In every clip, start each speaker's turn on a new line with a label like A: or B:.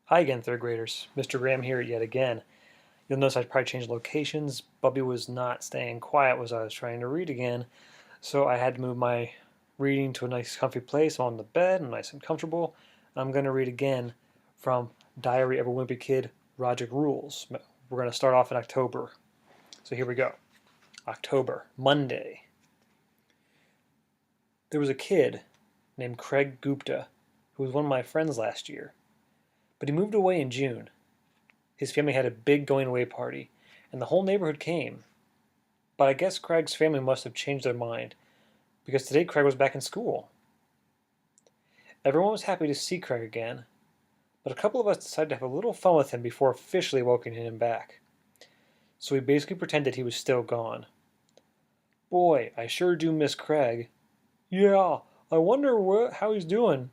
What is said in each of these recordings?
A: Hi again, third graders. Mr. Graham here yet again. You'll notice I probably changed locations. Bubby was not staying quiet as I was trying to read again, so I had to move my reading to a nice comfy place on the bed, nice and comfortable. I'm going to read again from Diary of a Wimpy Kid, Roger Rules. We're going to start off in October. So here we go. October, Monday. There was a kid named Craig Gupta who was one of my friends last year, but he moved away in June. His family had a big going away party, and the whole neighborhood came. But I guess Craig's family must have changed their mind, because today Craig was back in school. Everyone was happy to see Craig again, but a couple of us decided to have a little fun with him before officially welcoming him back. So we basically pretended he was still gone. Boy, I sure do miss Craig. Yeah, I wonder how he's doing.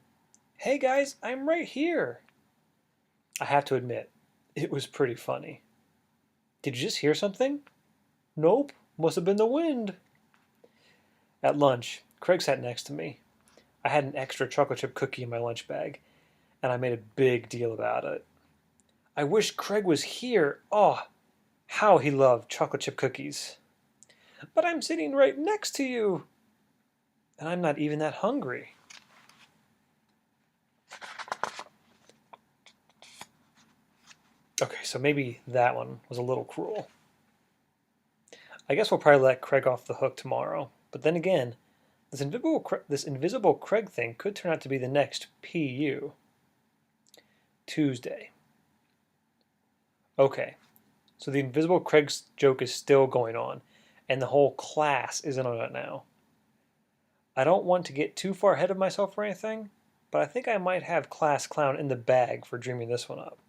A: Hey guys, I'm right here. I have to admit, it was pretty funny. Did you just hear something? Nope, must have been the wind. At lunch, Craig sat next to me. I had an extra chocolate chip cookie in my lunch bag, and I made a big deal about it. I wish Craig was here. Oh, how he loved chocolate chip cookies. But I'm sitting right next to you, and I'm not even that hungry. Okay, so maybe that one was a little cruel. I guess we'll probably let Craig off the hook tomorrow. But then again, this invisible Craig thing could turn out to be the next PU. Tuesday. Okay, so the invisible Craig's joke is still going on, and the whole class is in on it now. I don't want to get too far ahead of myself or anything, but I think I might have class clown in the bag for dreaming this one up.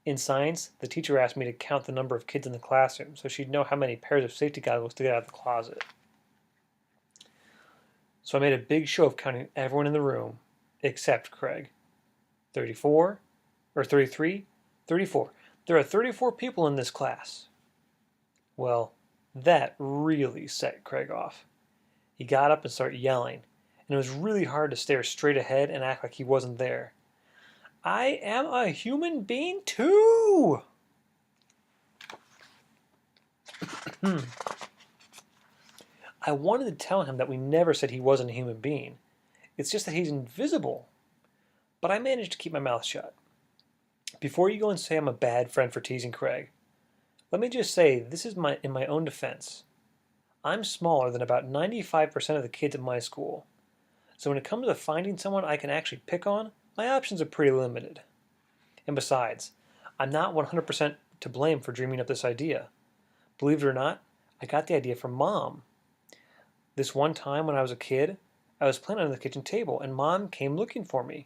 A: In science, the teacher asked me to count the number of kids in the classroom so she'd know how many pairs of safety goggles to get out of the closet. So I made a big show of counting everyone in the room, except Craig. 34, or 33, 34. There are 34 people in this class. Well, that really set Craig off. He got up and started yelling, and it was really hard to stare straight ahead and act like he wasn't there. I am a human being too! I wanted to tell him that we never said he wasn't a human being. It's just that he's invisible. But I managed to keep my mouth shut. Before you go and say I'm a bad friend for teasing Craig, let me just say this is in my own defense. I'm smaller than about 95% of the kids at my school. So when it comes to finding someone I can actually pick on, my options are pretty limited. And besides, I'm not 100% to blame for dreaming up this idea. Believe it or not, I got the idea from Mom. This one time when I was a kid, I was playing on the kitchen table and Mom came looking for me.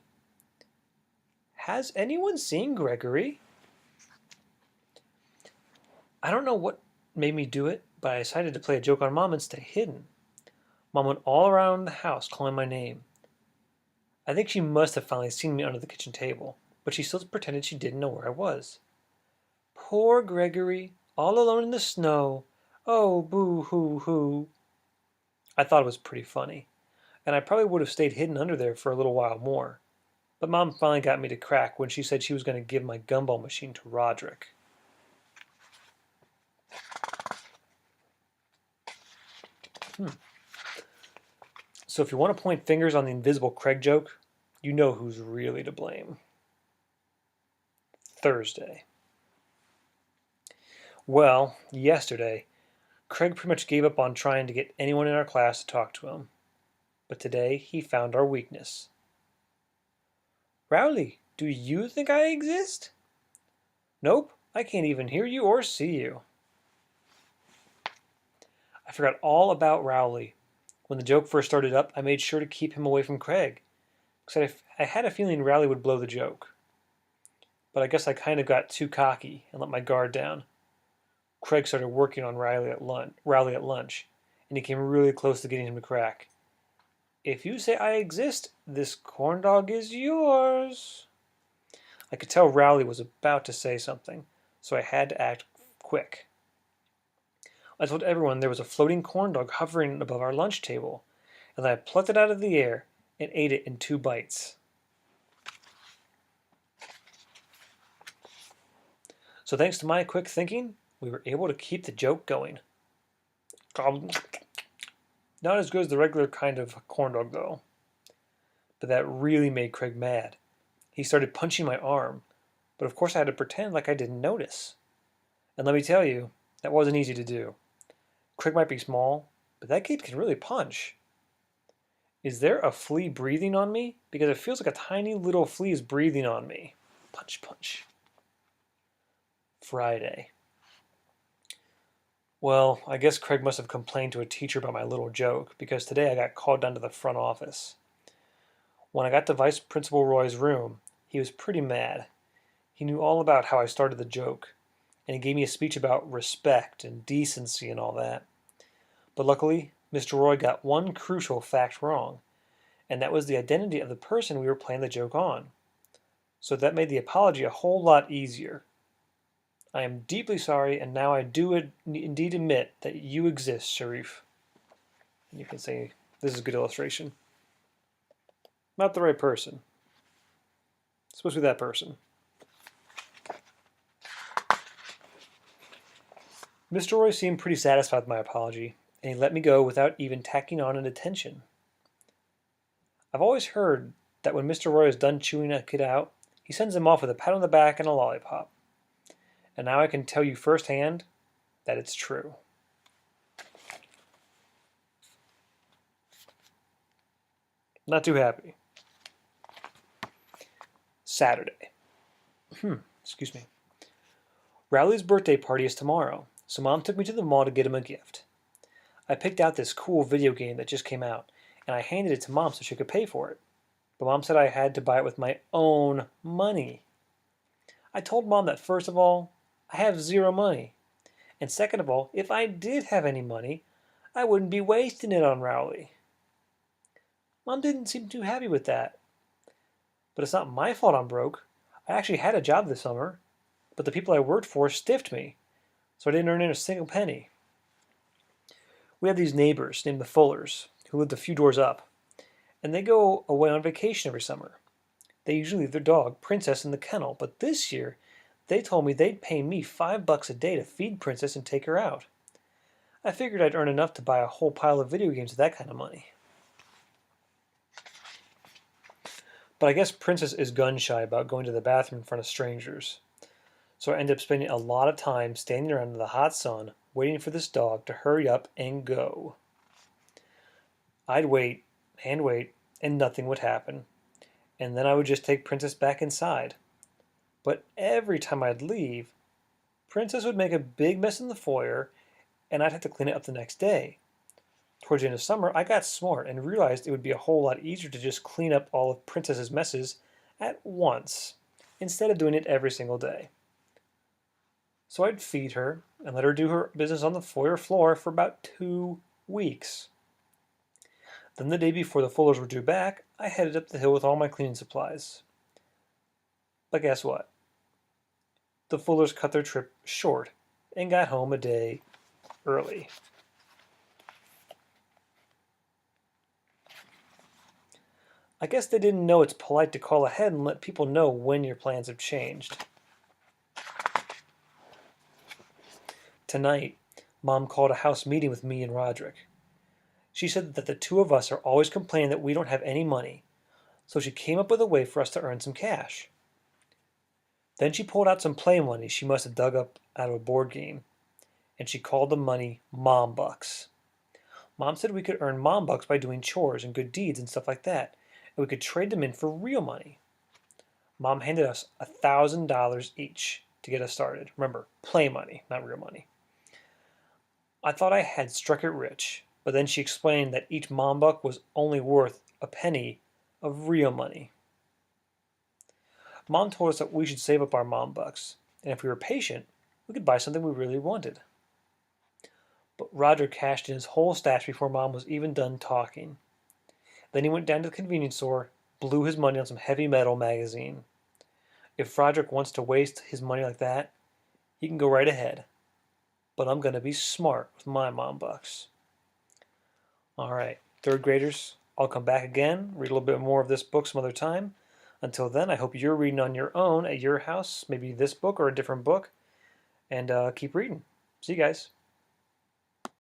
A: Has anyone seen Gregory? I don't know what made me do it, but I decided to play a joke on Mom and stay hidden. Mom went all around the house calling my name. I think she must have finally seen me under the kitchen table, but she still pretended she didn't know where I was. Poor Gregory, all alone in the snow. Oh, boo-hoo-hoo. I thought it was pretty funny, and I probably would have stayed hidden under there for a little while more. But Mom finally got me to crack when she said she was going to give my gumball machine to Roderick. So if you want to point fingers on the invisible Craig joke, you know who's really to blame. Thursday. Well, yesterday, Craig pretty much gave up on trying to get anyone in our class to talk to him. But today, he found our weakness. Rowley, do you think I exist? Nope, I can't even hear you or see you. I forgot all about Rowley. When the joke first started up, I made sure to keep him away from Craig, because I had a feeling Rowley would blow the joke. But I guess I kind of got too cocky and let my guard down. Craig started working on Rowley at lunch, and he came really close to getting him to crack. If you say I exist, this corn dog is yours. I could tell Rowley was about to say something, so I had to act quick. I told everyone there was a floating corn dog hovering above our lunch table, and I plucked it out of the air and ate it in 2 bites. So thanks to my quick thinking, we were able to keep the joke going. Not as good as the regular kind of corn dog, though. But that really made Craig mad. He started punching my arm, but of course I had to pretend like I didn't notice. And let me tell you, that wasn't easy to do. Craig might be small, but that kid can really punch. Is there a flea breathing on me? Because it feels like a tiny little flea is breathing on me. Punch, punch. Friday. Well, I guess Craig must have complained to a teacher about my little joke, because today I got called down to the front office. When I got to Vice Principal Roy's room, he was pretty mad. He knew all about how I started the joke, and he gave me a speech about respect and decency and all that. But luckily, Mr. Roy got one crucial fact wrong, and that was the identity of the person we were playing the joke on. So that made the apology a whole lot easier. I am deeply sorry, and now I do indeed admit that you exist, Sharif. And you can say, this is a good illustration. Not the right person. It's supposed to be that person. Mr. Roy seemed pretty satisfied with my apology, and he let me go without even tacking on an attention. I've always heard that when Mr. Roy is done chewing a kid out, he sends him off with a pat on the back and a lollipop. And now I can tell you firsthand that it's true. Not too happy. Saturday. Excuse me. Rowley's birthday party is tomorrow, so Mom took me to the mall to get him a gift. I picked out this cool video game that just came out, and I handed it to Mom so she could pay for it. But Mom said I had to buy it with my own money. I told Mom that first of all, I have zero money. And second of all, if I did have any money, I wouldn't be wasting it on Rowley. Mom didn't seem too happy with that. But it's not my fault I'm broke. I actually had a job this summer, but the people I worked for stiffed me, so I didn't earn in a single penny. We have these neighbors named the Fullers, who lived a few doors up, and they go away on vacation every summer. They usually leave their dog, Princess, in the kennel, but this year they told me they'd pay me $5 a day to feed Princess and take her out. I figured I'd earn enough to buy a whole pile of video games with that kind of money. But I guess Princess is gun-shy about going to the bathroom in front of strangers. So I ended up spending a lot of time standing around in the hot sun, waiting for this dog to hurry up and go. I'd wait, and nothing would happen. And then I would just take Princess back inside. But every time I'd leave, Princess would make a big mess in the foyer, and I'd have to clean it up the next day. Towards the end of summer, I got smart and realized it would be a whole lot easier to just clean up all of Princess's messes at once, instead of doing it every single day. So I'd feed her and let her do her business on the foyer floor for about 2 weeks. Then the day before the Fullers were due back, I headed up the hill with all my cleaning supplies. But guess what? The Fullers cut their trip short and got home a day early. I guess they didn't know it's polite to call ahead and let people know when your plans have changed. Tonight, Mom called a house meeting with me and Roderick. She said that the two of us are always complaining that we don't have any money, so she came up with a way for us to earn some cash. Then she pulled out some play money she must have dug up out of a board game, and she called the money Mom Bucks. Mom said we could earn Mom Bucks by doing chores and good deeds and stuff like that, and we could trade them in for real money. Mom handed us $1,000 each to get us started. Remember, play money, not real money. I thought I had struck it rich, but then she explained that each Mom Buck was only worth a penny of real money. Mom told us that we should save up our Mom Bucks, and if we were patient, we could buy something we really wanted. But Roger cashed in his whole stash before Mom was even done talking. Then he went down to the convenience store, blew his money on some heavy metal magazine. If Roderick wants to waste his money like that, he can go right ahead. But I'm going to be smart with my Mom Bucks. All right, third graders, I'll come back again, read a little bit more of this book some other time. Until then, I hope you're reading on your own at your house, maybe this book or a different book. and keep reading. See you guys.